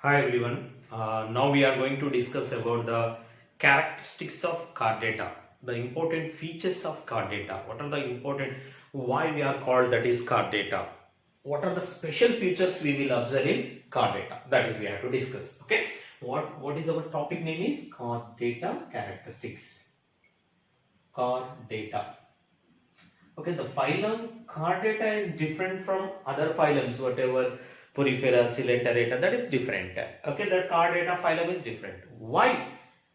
Hi everyone. Now we are going to discuss about the characteristics of card data, the important features of card data. What are the important, why we are called that is card data? What are the special features we will observe in card data? That is we have to discuss. Okay. What is our topic name is card data characteristics. Card data. Okay, the phylum card data is different from other phylums, whatever Porifera, Coelenterata, that is different. Okay, the card data phylum is different. Why?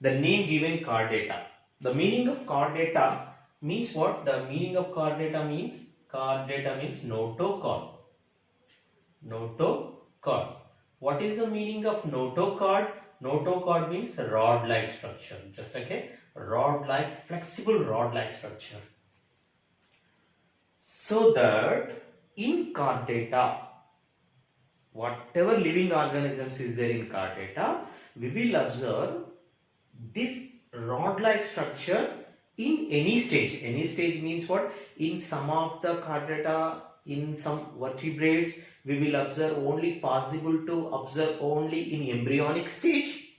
The name given card data. The meaning of card data means what? The meaning of card data means notochord. Notochord. What is the meaning of notochord? Notochord means rod-like structure. Just like a rod-like, flexible rod-like structure. So that in card data, whatever living organisms is there in card data, we will observe this rod-like structure in any stage. Any stage means what? In some of the card data, in some vertebrates, we will observe only possible to observe only in embryonic stage.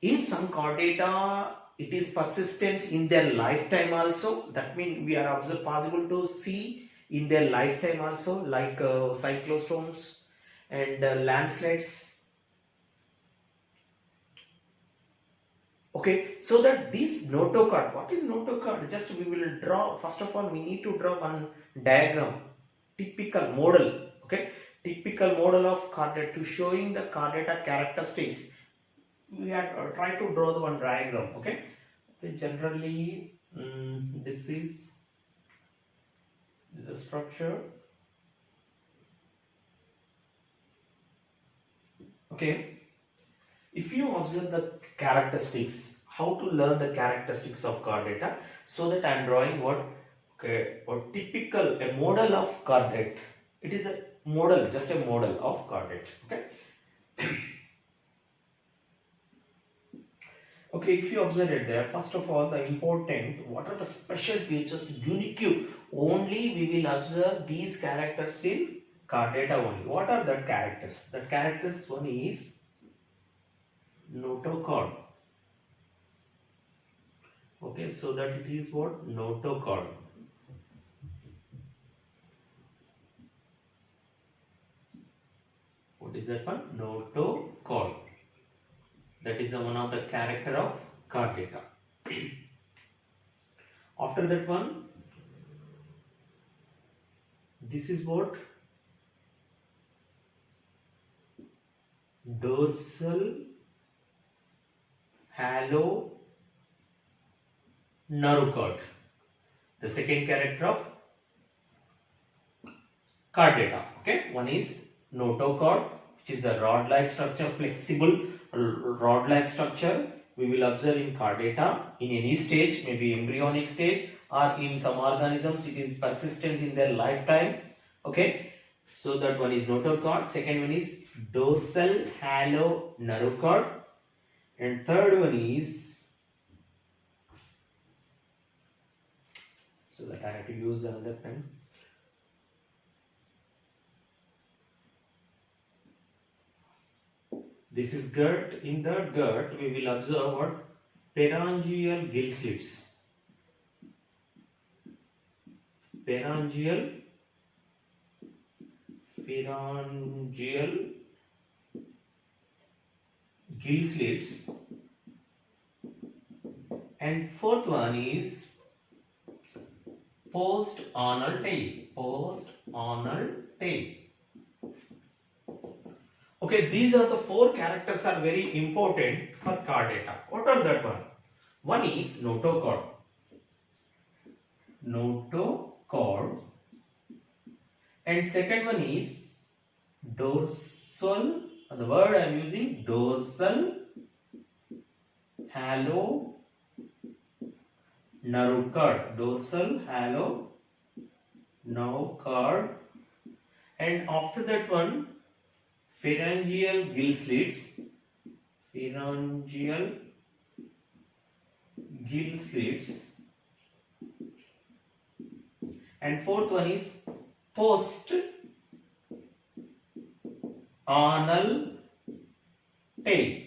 In some chordata, it is persistent in their lifetime also. That means we are possible to see in their lifetime also, like cyclostomes and landslides. Okay, so that this notochord, what is notochord? Just we will draw, first of all, we need to draw one diagram, typical model, okay, typical model of chordata to showing the chordata characteristics. We had try to draw the one diagram. Okay, generally this is the structure. Okay, if you observe the characteristics, how to learn the characteristics of card data, so that I am drawing what, okay, or typical a model of card data. It is a model, just a model of card data. Okay. Okay, if you observe it there, first of all, the important, what are the special features, unique, only we will observe these characters in card data only. What are the characters? The characters, one is notochord. Okay, so that it is what? Notochord. What is that one? Notochord. That is the one of the character of card data. After that one, this is what? Dorsal halo notochord. The second character of card data. Okay, one is notochord, which is the rod-like structure, flexible rod-like structure. We will observe in card data in any stage, maybe embryonic stage, or in some organisms it is persistent in their lifetime. Okay, so that one is notochord. Second one is dorsal halo notochord, and third one is, so that I have to use another pen. This is gut. In the gut, we will observe what? Pharyngeal gill slits. Pharyngeal gill slits. And fourth one is post-anal tail. Post-anal tail. Okay, these are the four characters are very important for card data. What are that one? One is notochord. Notochord. And second one is dorsal. The word I am using, dorsal halo notochord. Dorsal halo notochord. And after that one, pharyngeal gill slits. Pharyngeal gill slits. And fourth one is post anal tail.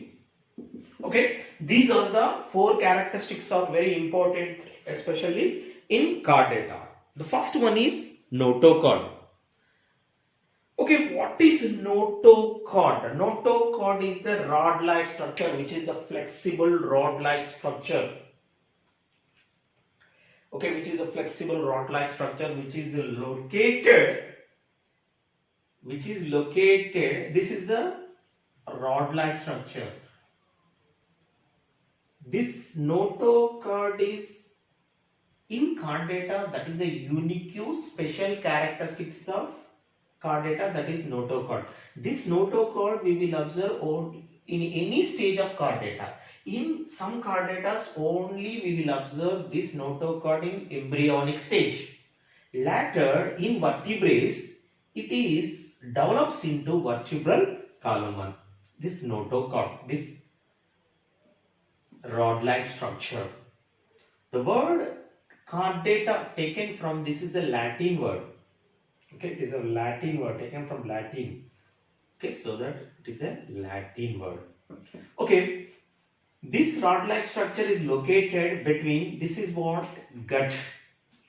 Okay, these are the four characteristics are very important, especially in chordata. The first one is notochord. Okay, what is notochord? Notochord is the rod-like structure, which is the flexible rod-like structure. Okay, which is a flexible rod-like structure, which is located. This is the rod-like structure. This notochord is in chordata, that is a unique special characteristics of chordata, that is notochord. This notochord we will observe in any stage of chordata. In some chordatas only we will observe this notochord in embryonic stage. Later in vertebrates it is develops into vertebral column. This notochord, this rod-like structure. The word chordata taken from this is the Latin word. Okay, it is a Latin word taken from Latin. Okay, so that it is a Latin word. Okay, this rod-like structure is located between, this is what gut.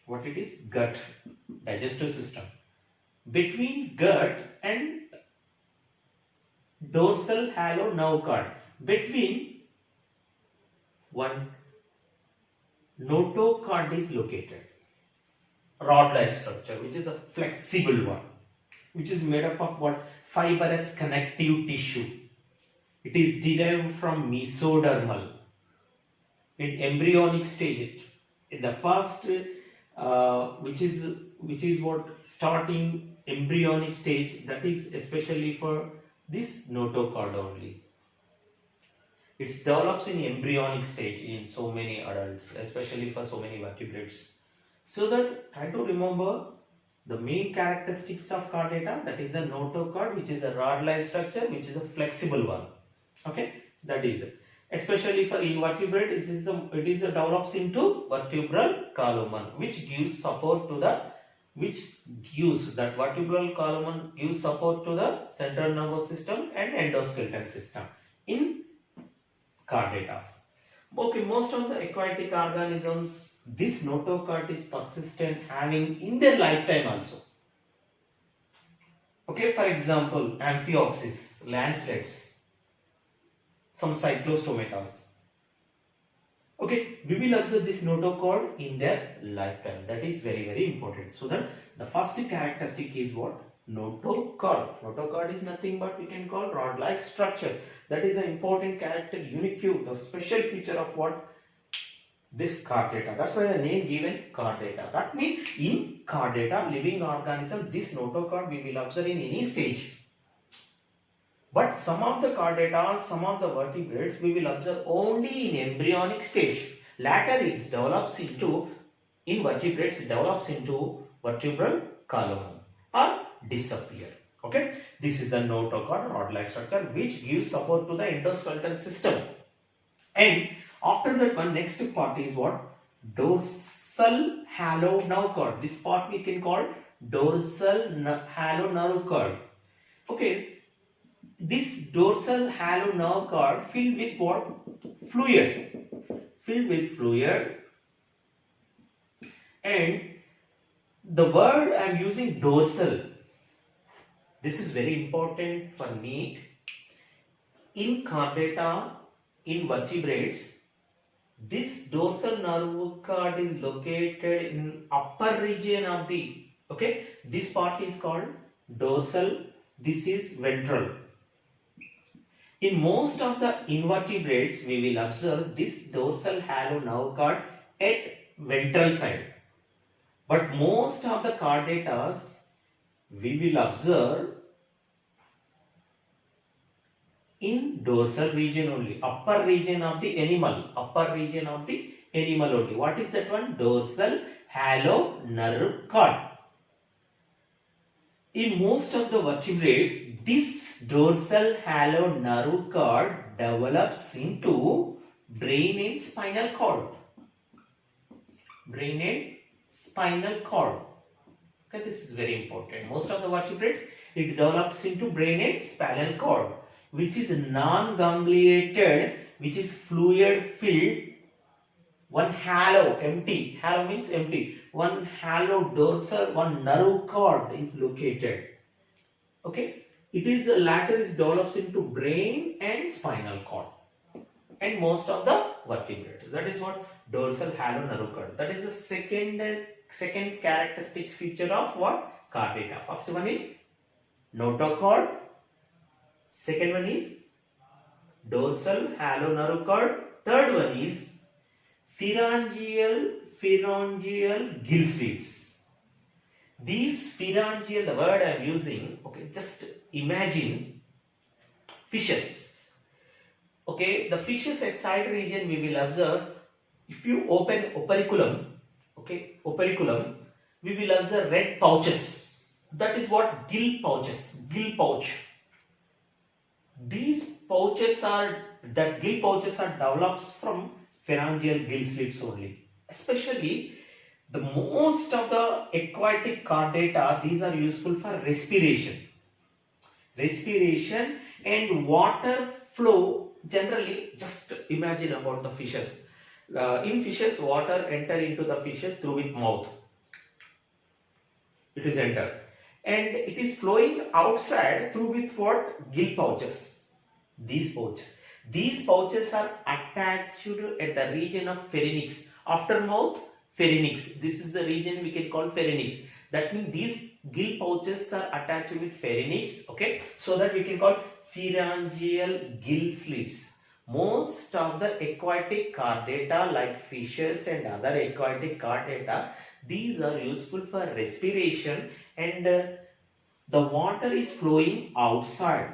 What it is? Gut, digestive system. Between gut and dorsal halo nerve cord. Between one notochord is located. Rod-like structure, which is the flexible one, which is made up of what? Fibrous connective tissue. It is derived from mesodermal. In embryonic stage, in the first, which is what starting embryonic stage, that is especially for this notochord only. It develops in embryonic stage in so many adults, especially for so many vertebrates. So that try to remember the main characteristics of chordata, that is the notochord, which is a rod-like structure, which is a flexible one. Okay, that is it. Especially for invertebrate, it is develops into vertebral column, which gives support to the that vertebral column gives support to the central nervous system and endoskeleton system in chordatas. Okay, most of the aquatic organisms, this notochord is persistent having in their lifetime also. Okay, for example, Amphioxus, lancelets, some cyclostomatas. Okay, we will observe this notochord in their lifetime. That is very, very important. So that the first characteristic is what? Notochord. Notochord is nothing but we can call rod-like structure. That is an important character, unique, the special feature of what? This chordata. That's why the name given chordata. That means in chordata, living organism, this notochord we will observe in any stage. But some of the chordatas, some of the vertebrates we will observe only in embryonic stage. Later it develops into, in vertebrates it develops into vertebral column or disappear. Okay, this is the notochord, rod-like structure, which gives support to the endoskeleton system. And after that one, next part is what? Dorsal halo nerve cord. This part we can call dorsal halo nerve cord. Okay, this dorsal halo nerve cord filled with what? Fluid. Filled with fluid. And the word I am using dorsal. This is very important for NEET. In chordata, in vertebrates, this dorsal nerve cord is located in upper region of the, okay, this part is called dorsal, this is ventral. In most of the invertebrates, we will observe this dorsal halo nerve cord at ventral side. But most of the chordatas, we will observe in dorsal region only, upper region of the animal, only. What is that one? Dorsal halo nerve cord. In most of the vertebrates, this dorsal halo nerve cord develops into brain and spinal cord. Brain and spinal cord. Okay, this is very important. Most of the vertebrates, it develops into brain and spinal cord, which is non-gangliated, which is fluid filled, one hollow, empty, hollow means empty, one hollow dorsal, one nerve cord is located. Okay, it is the latter is develops into brain and spinal cord and most of the vertebrates. That is what dorsal hollow nerve cord. That is the second characteristic feature of what? Chordata. First one is notochord. Second one is dorsal hollow nerve cord. Third one is pharyngeal gill slits. These pharyngeal, the word I am using, okay, just imagine fishes. Okay, the fishes at side region we will observe, if you open operculum, okay, operculum, we will observe red pouches. That is what gill pouches, gill pouch. These pouches are, that gill pouches are develops from pharyngeal gill slits only. Especially the most of the aquatic chordata, these are useful for respiration and water flow. Generally, just imagine about the fishes. In fishes, water enter into the fishes through with mouth. It is entered and it is flowing outside through with what? Gill pouches. These pouches are attached at the region of pharynx. After mouth, pharynx. This is the region we can call pharynx. That means these gill pouches are attached with pharynx. Okay, so that we can call pharyngeal gill slits. Most of the aquatic chordata like fishes and other aquatic chordata, these are useful for respiration and the water is flowing outside.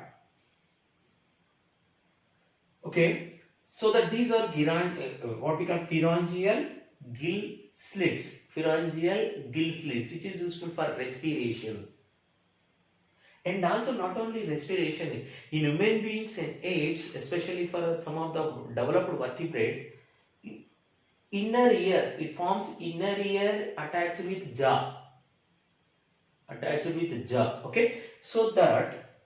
Okay, so that these are what we call pharyngeal gill slits, which is useful for respiration. And also not only respiration, in human beings and apes, especially for some of the developed vertebrate, inner ear, it forms inner ear attached with jaw. Okay, so that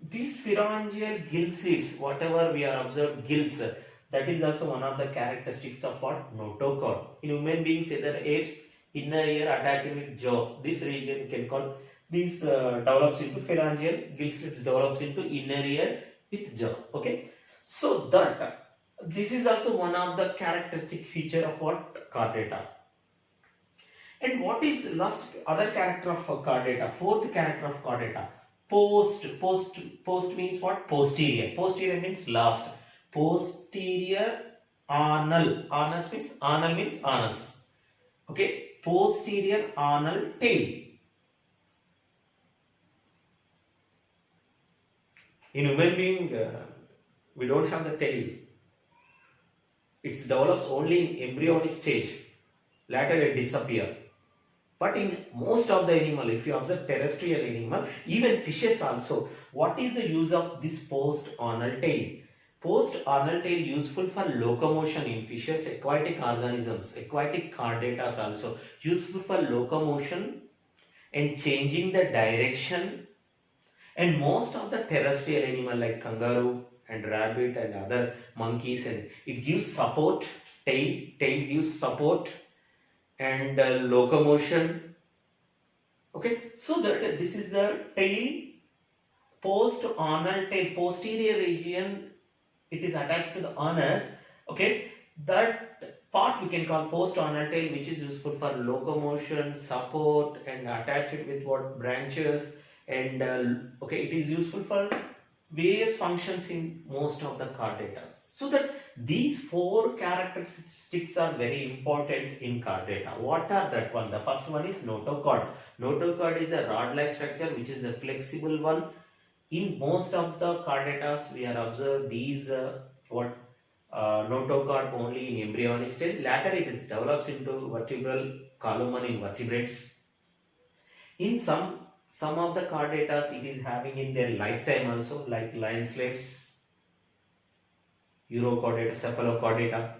these pharyngeal gill slits, whatever we are observed gills, that is also one of the characteristics of what? Notochord. In human beings, either apes, inner ear attached with jaw. This region can call this develops into pharyngeal gill slits, develops into inner ear with jaw. Okay, so that this is also one of the characteristic feature of what? Chordata. And what is the last other character of chordata? Fourth character of chordata. Post means what? Posterior. Posterior means last. Posterior anal. Anus means anus. Okay. Posterior anal tail. In human being, we don't have the tail. It develops only in embryonic stage. Later it disappears. But in most of the animal, if you observe terrestrial animal, even fishes also, what is the use of this post-anal tail? Post-anal tail useful for locomotion in fishes, aquatic organisms, aquatic chordata also useful for locomotion and changing the direction. And most of the terrestrial animal like kangaroo and rabbit and other monkeys, and it gives support. Tail gives support and locomotion. Okay, so that this is the tail, post-anal tail, posterior region, it is attached to the anus. Okay, that part we can call post-anal tail, which is useful for locomotion, support, and attached with what? Branches. And okay, it is useful for various functions in most of the chordata. So that these four characteristics are very important in chordata. What are that one? The first one is notochord. Notochord is a rod-like structure which is a flexible one. In most of the chordatas we are observed these notochord only in embryonic stage. Later it is develops into vertebral column in vertebrates. In some of the chordatas it is having in their lifetime also, like lion slates, urochordata, cephalochordata.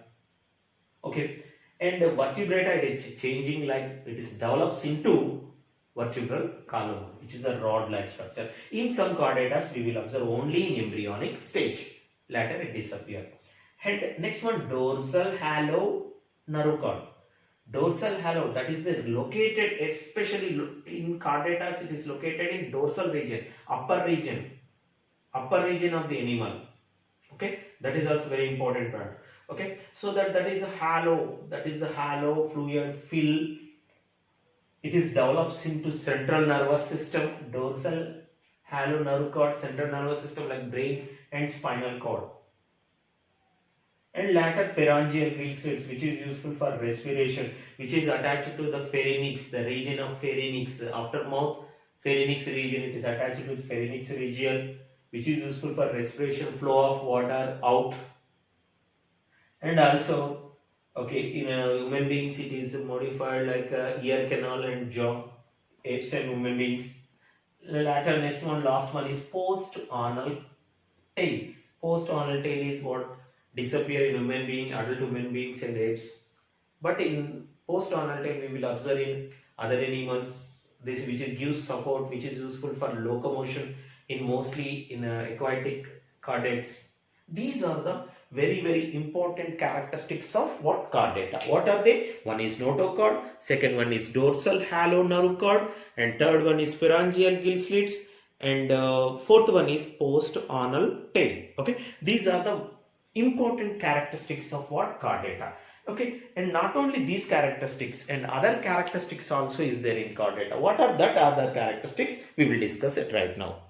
Okay, and vertebrata it is changing, like it is develops into vertebral column, which is a rod-like structure. In some chordata, we will observe only in embryonic stage. Later it disappears. And next one, dorsal halo neurocord. Dorsal halo, that is the located, especially in chordatas, it is located in dorsal region, upper region of the animal. Okay, that is also very important part. Okay, so that is a halo, that is the halo fluid fill. It is develops into central nervous system, dorsal halo neurocord, central nervous system like brain and spinal cord. And later pharyngeal gill slits, which is useful for respiration, which is attached to the pharynx, the region of pharynx, after mouth pharynx region, it is attached to the pharynx region, which is useful for respiration, flow of water out. And also, okay, in human beings it is modified like ear canal and jaw, apes and human beings. Later, next one, last one is post-anal tail. Post-anal tail is what disappear in human being, adult human beings and apes. But in post-anal tail, we will observe in other animals, this which gives support, which is useful for locomotion in mostly in aquatic chordates. These are the very important characteristics of what chordata. What are they? One is notochord, second one is dorsal halo neurocord, and third one is pharyngeal gill slits, and fourth one is post-anal tail. Okay, these are the important characteristics of what chordata. Okay, and not only these characteristics, and other characteristics also is there in chordata. What are that other characteristics? We will discuss it right now.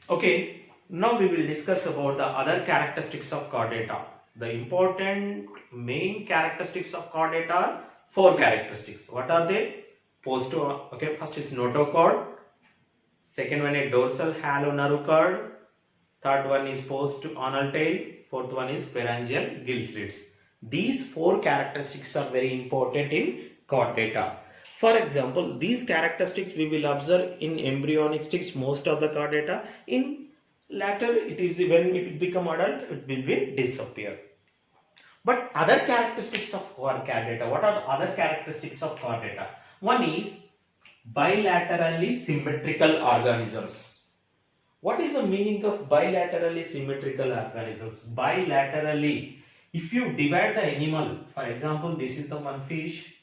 Okay, now we will discuss about the other characteristics of chordata. The important main characteristics of chordata are four characteristics. What are they? Okay, first is notochord, second one is dorsal halo neurocord, third one is post-anal tail, fourth one is pharyngeal gill slits. These four characteristics are very important in chordata. For example, these characteristics we will observe in embryonic stage, most of the chordata. In later, it is when it become adult, it will be disappear. But other characteristics of chordata, what are the other characteristics of chordata? One is bilaterally symmetrical organisms. What is the meaning of bilaterally symmetrical organisms? Bilaterally, if you divide the animal, for example, this is the one fish.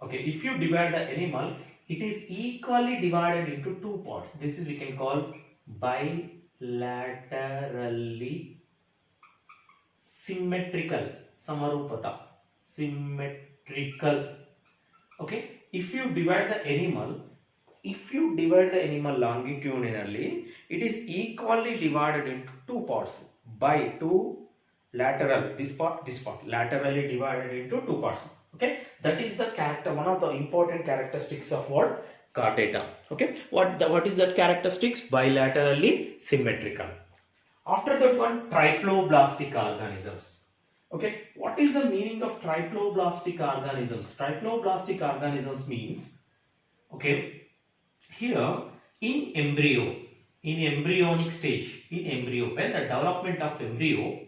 Okay, if you divide the animal, it is equally divided into two parts. This is we can call bilaterally symmetrical, samarupata, symmetrical. Okay, if you divide the animal longitudinally, it is equally divided into two parts by two lateral, this part, laterally divided into two parts. Okay, that is the character, one of the important characteristics of what? Chordata. Okay, what is that characteristics? Bilaterally symmetrical. After that one, triploblastic organisms. Okay, what is the meaning of triploblastic organisms? Triploblastic organisms means, okay, here in embryo, in embryonic stage, in embryo, when the development of embryo,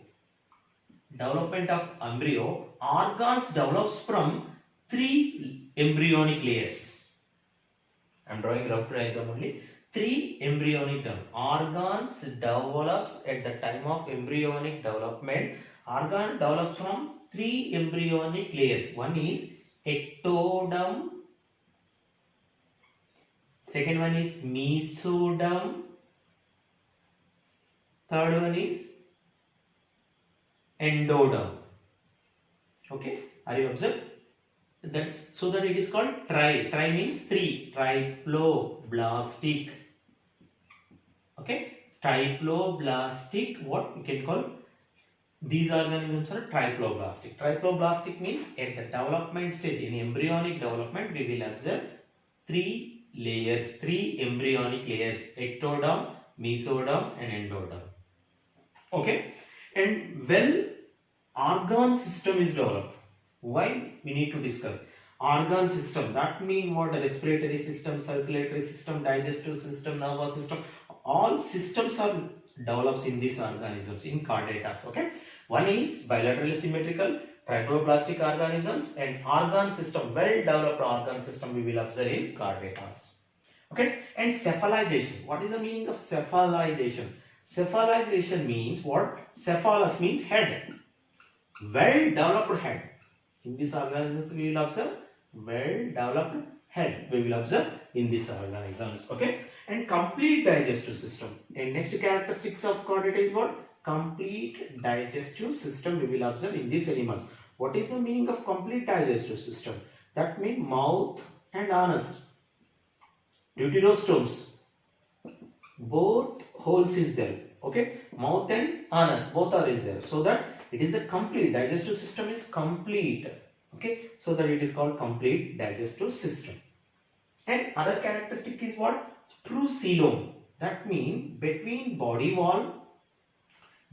organs develops from 3 embryonic layers. I am drawing rough diagram only. 3 embryonic organs develops at the time of embryonic development. Organ develops from 3 embryonic layers. One is ectoderm, second one is mesoderm, third one is endoderm. Okay, are you observed? That's so that it is called tri. Tri means 3. Triploblastic. Okay, triploblastic. What we can call these organisms are triploblastic. Triploblastic means at the development stage, in embryonic development, we will observe 3 layers, 3 embryonic layers: ectoderm, mesoderm, and endoderm. Okay, and well, organ system is developed. Why? We need to discuss organ system. That means what? Respiratory system, circulatory system, digestive system, nervous system. All systems are develops in these organisms, in chordatas. Okay. One is bilaterally symmetrical triploblastic organisms, and organ system, well developed organ system we will observe in chordata. Okay, and cephalization. What is the meaning of cephalization? Cephalization means what? Cephalus means head. Well developed head. In these organisms we will observe well developed head. We will observe in these organisms. Okay, and complete digestive system. And next characteristics of chordata is what? Complete digestive system we will observe in these animals. What is the meaning of complete digestive system? That means mouth and anus, deuterostomes, both holes is there. Okay, mouth and anus both are is there, so that it is a complete digestive system is complete. Okay, so that it is called complete digestive system. And other characteristic is what? True coelom. That means between body wall,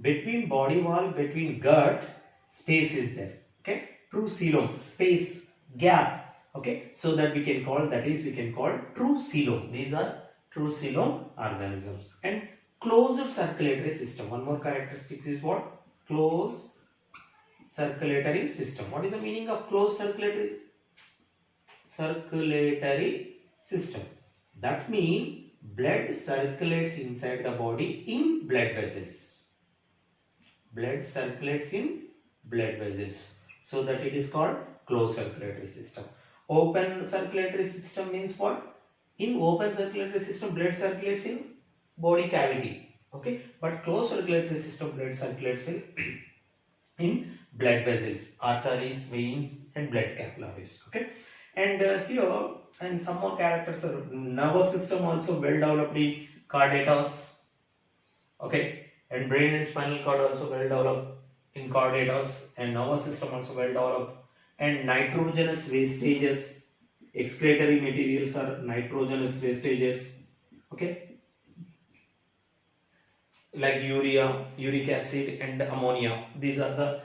between gut, space is there. Okay, true coelom, space, gap. Okay, so that we can call, that is we can call true coelom. These are true coelom organisms. And closed circulatory system. One more characteristic is what? Closed circulatory system. What is the meaning of closed circulatory system? That means blood circulates inside the body in blood vessels. Blood circulates in blood vessels, so that it is called closed circulatory system. Open circulatory system means what? In open circulatory system, blood circulates in body cavity. Okay, but closed circulatory system, blood circulates in blood vessels, arteries, veins, and blood capillaries. Okay, and here and some more characters are nervous system also well developed in chordatas. Okay, and brain and spinal cord also well developed in chordatas, and nervous system also well developed. And nitrogenous wastages, excretory materials are nitrogenous wastages. Okay, like urea, uric acid, and ammonia. These are the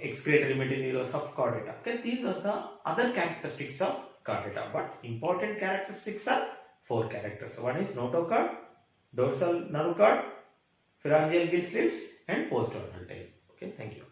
excretory materials of chordata. Okay, these are the other characteristics of chordata, but important characteristics are 4 characters. One is notochord, dorsal nerve cord, pharyngeal gill slits, and postordinal tail. Okay, thank you.